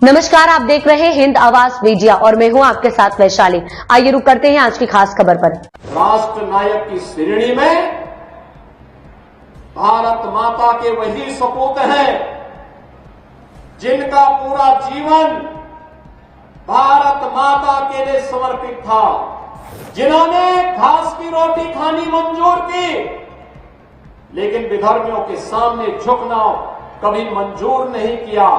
नमस्कार, आप देख रहे हैं हिंद आवाज मीडिया और मैं हूं आपके साथ वैशाली। आइए रुक करते हैं आज की खास खबर पर। राष्ट्र नायक की श्रेणी में भारत माता के वही सपूत हैं जिनका पूरा जीवन भारत माता के लिए समर्पित था, जिन्होंने घास की रोटी खानी मंजूर की, लेकिन विधर्मियों के सामने झुकना कभी मंजूर नहीं किया।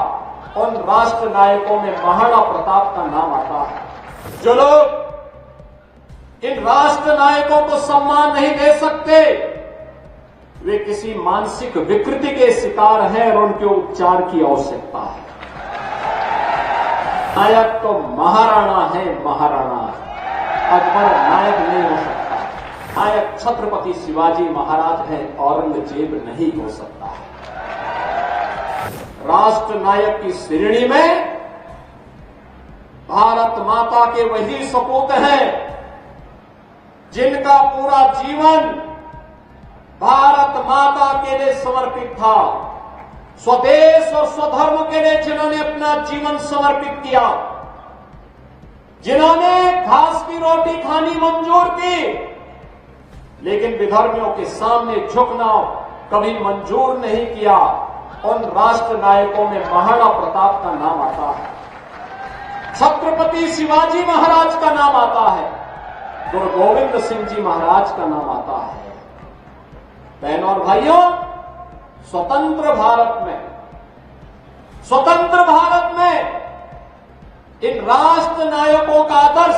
उन राष्ट्र नायकों में महाराणा प्रताप का नाम आता है। जो लोग इन राष्ट्र नायकों को सम्मान नहीं दे सकते, वे किसी मानसिक विकृति के शिकार हैं और उनके उपचार की आवश्यकता है। नायक तो महाराणा है, महाराणा। अकबर नायक नहीं हो सकता। नायक छत्रपति शिवाजी महाराज है, औरंगजेब नहीं हो सकता है। राष्ट्र नायक की श्रेणी में भारत माता के वही सपूत हैं जिनका पूरा जीवन भारत माता के लिए समर्पित था, स्वदेश और स्वधर्म के लिए जिन्होंने अपना जीवन समर्पित किया, जिन्होंने घास की रोटी खानी मंजूर की, लेकिन विधर्मियों के सामने झुकना कभी मंजूर नहीं किया। उन राष्ट्र नायकों में महाराणा प्रताप का नाम आता है, छत्रपति शिवाजी महाराज का नाम आता है, गुरु गोविंद सिंह जी महाराज का नाम आता है। बहनों और भाइयों, स्वतंत्र भारत में इन राष्ट्र नायकों का आदर्श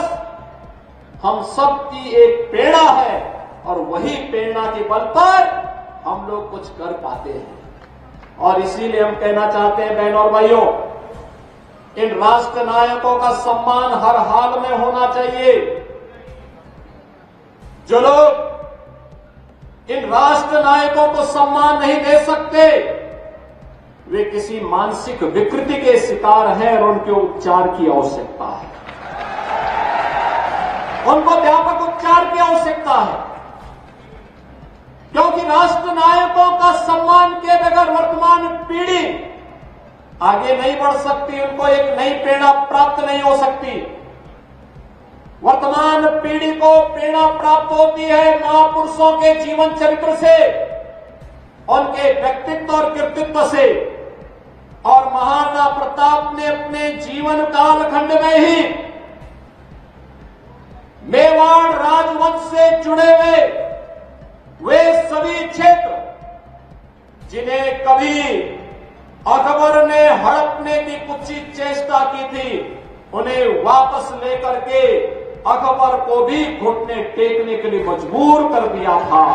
हम सबकी एक प्रेरणा है और वही प्रेरणा के बल पर हम लोग कुछ कर पाते हैं। और इसीलिए हम कहना चाहते हैं, बहनों और भाइयों, इन राष्ट्र नायकों का सम्मान हर हाल में होना चाहिए। जो लोग इन राष्ट्र नायकों को सम्मान नहीं दे सकते, वे किसी मानसिक विकृति के शिकार हैं और उनके उपचार की आवश्यकता है। उनको व्यापक उपचार की आवश्यकता है, क्योंकि राष्ट्र नायकों का सम्मान के बगैर वर्तमान पीढ़ी आगे नहीं बढ़ सकती, उनको एक नई प्रेरणा प्राप्त नहीं हो सकती। वर्तमान पीढ़ी को प्रेरणा प्राप्त होती है महापुरुषों के जीवन चरित्र से, उनके व्यक्तित्व और कृतित्व से। और महाराणा प्रताप ने अपने जीवन कालखंड में ही मेवाड़ राजवंश से जुड़े हुए वे सभी क्षेत्र जिन्हें कभी अकबर ने हड़पने की कुत्सित चेष्टा की थी, उन्हें वापस लेकर के अकबर को भी घुटने टेकने के लिए मजबूर कर दिया था।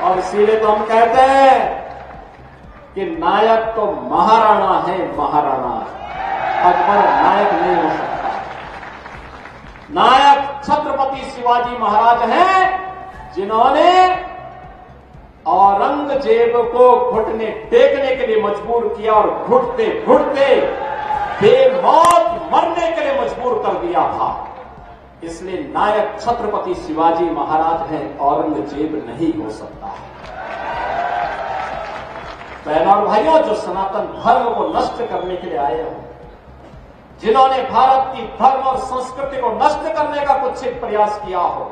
और इसीलिए तो हम कहते हैं कि नायक तो महाराणा है, महाराणा। अकबर नायक नहीं हो सकता। नायक छत्रपति शिवाजी महाराज हैं, जिन्होंने औरंगजेब को घुटने टेकने के लिए मजबूर किया और घुटते घुटते बेमौत मरने के लिए मजबूर कर दिया था। इसलिए नायक छत्रपति शिवाजी महाराज हैं, औरंगजेब नहीं हो सकता है। बहनों और भाइयों, जो सनातन धर्म को नष्ट करने के लिए आए हो, जिन्होंने भारत की धर्म और संस्कृति को नष्ट करने का कुत्सित प्रयास किया हो,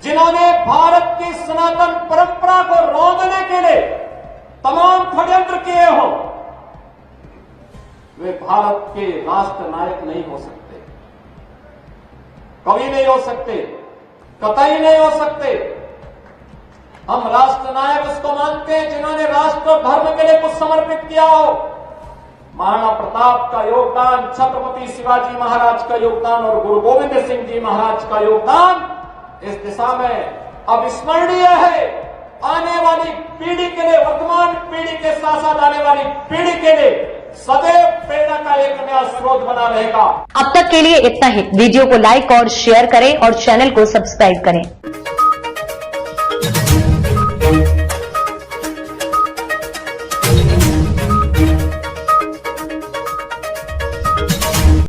जिन्होंने भारत की सनातन परंपरा को रौंदने के लिए तमाम षड्यंत्र किए हो, वे भारत के राष्ट्र नायक नहीं हो सकते, कभी नहीं हो सकते, कतई नहीं हो सकते। हम राष्ट्र नायक उसको मानते हैं जिन्होंने राष्ट्र और धर्म के लिए कुछ समर्पित किया हो। महाराणा प्रताप का योगदान, छत्रपति शिवाजी महाराज का योगदान और गुरु गोविंद सिंह जी महाराज का योगदान इस दिशा में अविस्मरणीय है। आने वाली पीढ़ी के लिए, वर्तमान पीढ़ी के साथ साथ आने वाली पीढ़ी के लिए सदैव प्रेरणा का एक नया स्रोत बना रहेगा। अब तक के लिए इतना ही। वीडियो को लाइक और शेयर करें और चैनल को सब्सक्राइब करें।